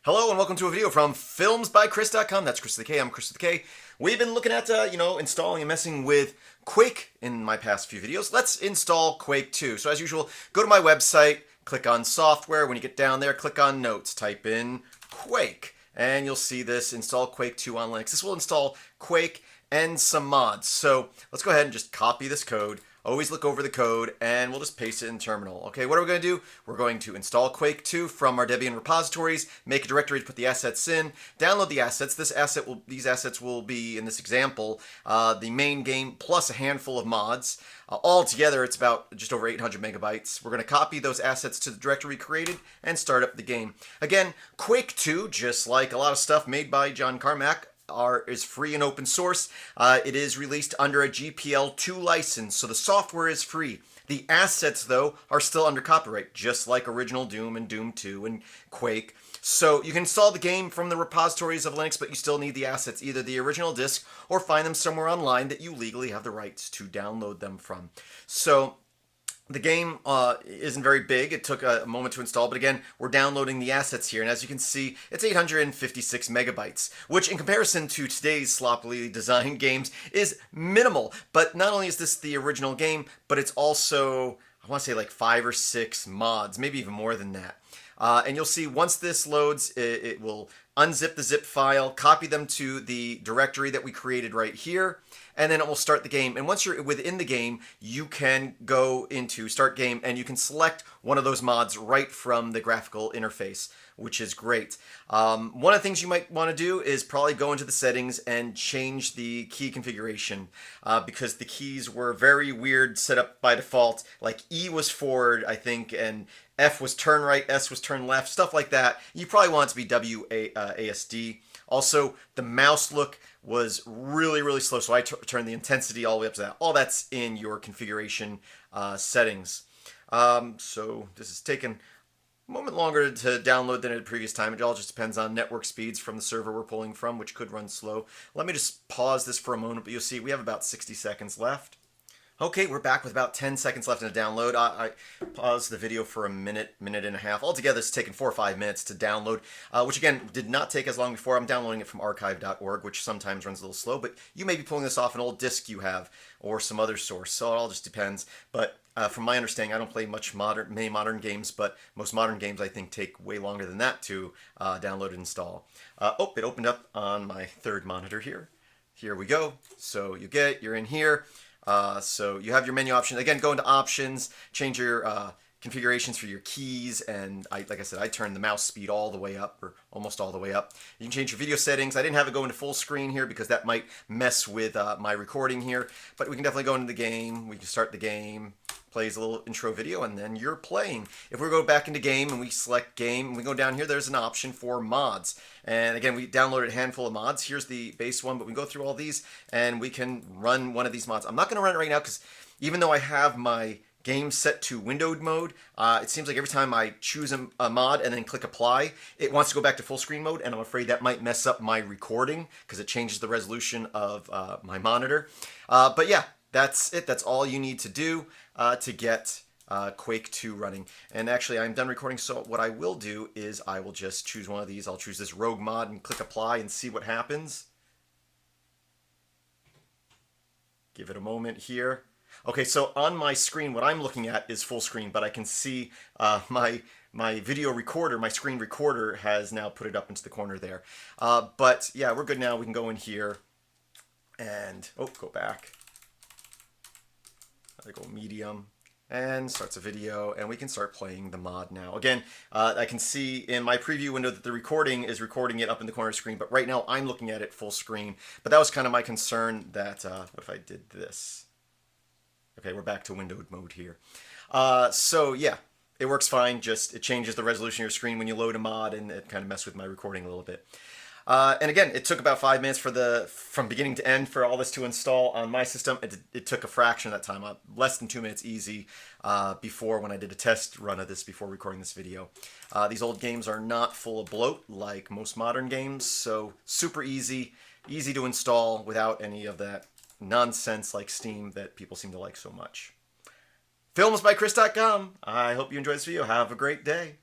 Hello and welcome to a video from filmsbychris.com. That's Chris with the K. I'm Chris with the K. We've been looking at, installing and messing with Quake in my past few videos. Let's install Quake 2. So as usual, go to my website, click on software. When you get down there, click on notes, type in Quake, and you'll see this install Quake 2 on Linux. This will install Quake and some mods. So let's go ahead and just copy this code. Always look over the code, and we'll just paste it in terminal. Okay, what are we going to do? We're going to install Quake 2 from our Debian repositories, make a directory to put the assets in, download the assets. These assets will be, in this example, the main game plus a handful of mods. Altogether, it's about just over 800 megabytes. We're going to copy those assets to the directory we created and start up the game. Again, Quake 2, just like a lot of stuff made by John Carmack, is free and open source. It is released under a GPL2 license, so the software is free. The assets, though, are still under copyright, just like original Doom and Doom 2 and Quake. So you can install the game from the repositories of Linux, but you still need the assets, either the original disk or find them somewhere online that you legally have the rights to download them from. So the game isn't very big. It took a moment to install, but again, we're downloading the assets here, and as you can see, it's 856 megabytes, which in comparison to today's sloppily designed games is minimal. But not only is this the original game, but it's also, I want to say like 5 or 6 mods, maybe even more than that. And you'll see once this loads, it will unzip the zip file, copy them to the directory that we created right here, and then it will start the game. And once you're within the game, you can go into Start Game, and you can select one of those mods right from the graphical interface, which is great. One of the things you might want to do is probably go into the settings and change the key configuration, because the keys were very weird set up by default. Like E was forward, I think, and F was turn right, S was turn left, stuff like that. You probably want it to be WASD. Also, the mouse look was really, really slow, so I turned the intensity all the way up to that. All that's in your configuration settings. So this is taking a moment longer to download than at previous time. It all just depends on network speeds from the server we're pulling from, which could run slow. Let me just pause this for a moment, but you'll see we have about 60 seconds left. Okay, we're back with about 10 seconds left in the download. I paused the video for a minute and a half. Altogether, it's taken 4 or 5 minutes to download, which again, did not take as long before. I'm downloading it from archive.org, which sometimes runs a little slow, but you may be pulling this off an old disk you have or some other source, so it all just depends. But from my understanding, I don't play many modern games, but most modern games, I think, take way longer than that to download and install. It opened up on my third monitor here. Here we go. So you're in here. So you have your menu options. Again, go into options, change your configurations for your keys, and like I said, I turned the mouse speed all the way up, or almost all the way up. You can change your video settings. I didn't have it go into full screen here because that might mess with my recording here, but we can definitely go into the game. We can start the game, plays a little intro video, and then you're playing. If we go back into game and we select game, and we go down here, there's an option for mods. And again, we downloaded a handful of mods. Here's the base one, but we go through all these, and we can run one of these mods. I'm not going to run it right now because even though I have my game set to windowed mode, it seems like every time I choose a mod and then click apply, it wants to go back to full screen mode, and I'm afraid that might mess up my recording because it changes the resolution of my monitor. But yeah, that's it. That's all you need to do to get Quake 2 running. And actually, I'm done recording, so what I will do is I will just choose one of these. I'll choose this rogue mod and click apply and see what happens. Give it a moment here. Okay, so on my screen, what I'm looking at is full screen, but I can see my video recorder, my screen recorder has now put it up into the corner there. But yeah, we're good now. We can go in here and, go back. I go medium and starts a video, and we can start playing the mod now. Again, I can see in my preview window that the recording is recording it up in the corner of the screen, but right now I'm looking at it full screen. But that was kind of my concern that, what if I did this? Okay, we're back to windowed mode here. So yeah, it works fine, just it changes the resolution of your screen when you load a mod, and it kind of messed with my recording a little bit. And again, it took about 5 minutes from beginning to end for all this to install on my system. It took a fraction of that time, less than 2 minutes easy, before when I did a test run of this before recording this video. These old games are not full of bloat like most modern games, so super easy to install without any of that nonsense like Steam that people seem to like so much. Filmsbychris.com. I hope you enjoyed this video. Have a great day.